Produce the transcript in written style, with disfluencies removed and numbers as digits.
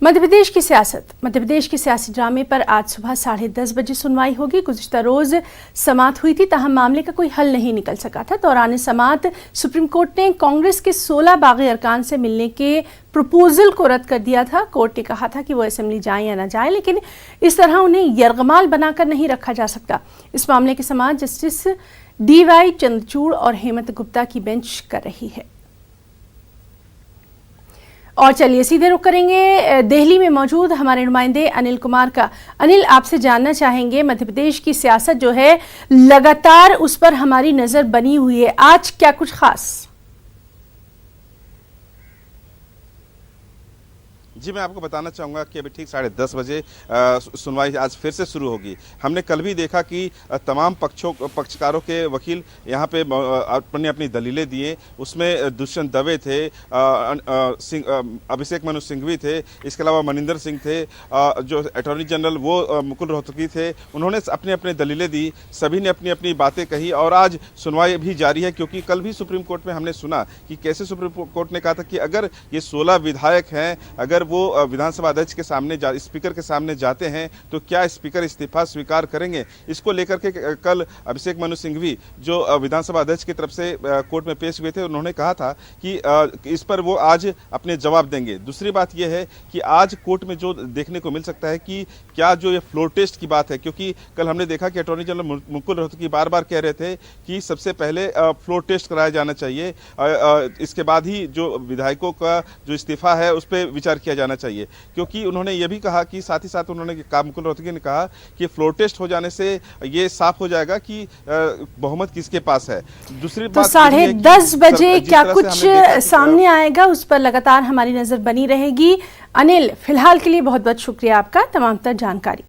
मध्य प्रदेश की सियासत, मध्य प्रदेश के सियासी ड्रामे पर आज सुबह 10:30 बजे सुनवाई होगी। गुज़िश्ता रोज समाअत हुई थी, ताहम मामले का कोई हल नहीं निकल सका था। दौरान समाअत सुप्रीम कोर्ट ने कांग्रेस के 16 बागी अरकान से मिलने के प्रपोजल को रद्द कर दिया था। कोर्ट ने कहा था कि वो असेंबली जाए या ना जाए, लेकिन इस तरह उन्हें यरगमाल बनाकर नहीं रखा जा सकता। इस मामले की समाअत जस्टिस DY चंद्रचूड़ और हेमंत गुप्ता की बेंच कर रही है। और चलिए सीधे रुख करेंगे दिल्ली में मौजूद हमारे नुमाइंदे अनिल कुमार का। अनिल, आपसे जानना चाहेंगे, मध्य प्रदेश की सियासत जो है लगातार उस पर हमारी नजर बनी हुई है, आज क्या कुछ खास? जी, मैं आपको बताना चाहूँगा कि अभी ठीक 10:30 बजे सुनवाई आज फिर से शुरू होगी। हमने कल भी देखा कि तमाम पक्षकारों के वकील यहाँ पे अपनी दलीलें दिए। उसमें दुष्यंत दवे थे, अभिषेक मनु सिंघवी थे, इसके अलावा मनिंदर सिंह थे, जो अटॉर्नी जनरल वो मुकुल रोहतगी थे। उन्होंने अपनी दलीलें दी, सभी ने अपनी अपनी बातें कही और आज सुनवाई भी जारी है। क्योंकि कल भी सुप्रीम कोर्ट में हमने सुना कि कैसे सुप्रीम कोर्ट ने कहा था कि अगर ये 16 विधायक हैं, अगर वो विधानसभा अध्यक्ष के सामने स्पीकर के सामने जाते हैं तो क्या स्पीकर इस्तीफा स्वीकार करेंगे। इसको लेकर के कल अभिषेक मनु सिंघवी जो विधानसभा अध्यक्ष की तरफ से कोर्ट में पेश हुए थे, उन्होंने कहा था कि इस पर वो आज अपने जवाब देंगे। दूसरी बात यह है कि आज कोर्ट में जो देखने को मिल सकता है कि क्या जो ये फ्लोर टेस्ट की बात है, क्योंकि कल हमने देखा कि अटॉर्नी जनरल मुकुल रोहतगी बार बार कह रहे थे कि सबसे पहले फ्लोर टेस्ट कराया जाना चाहिए, इसके बाद ही जो विधायकों का जो इस्तीफा है उस पर विचार किया जाना चाहिए। क्योंकि उन्होंने ये भी कहा कि साथ ही साथ उन्होंने मुकुल रोहतगी ने कहा कि फ्लोर टेस्ट हो जाने से ये साफ हो जाएगा कि बहुमत किसके पास है। दूसरी बात 10:30 बजे क्या कुछ सामने आएगा, उस पर लगातार हमारी नजर बनी रहेगी। अनिल, फिलहाल के लिए बहुत बहुत शुक्रिया आपका तमाम जानकारी।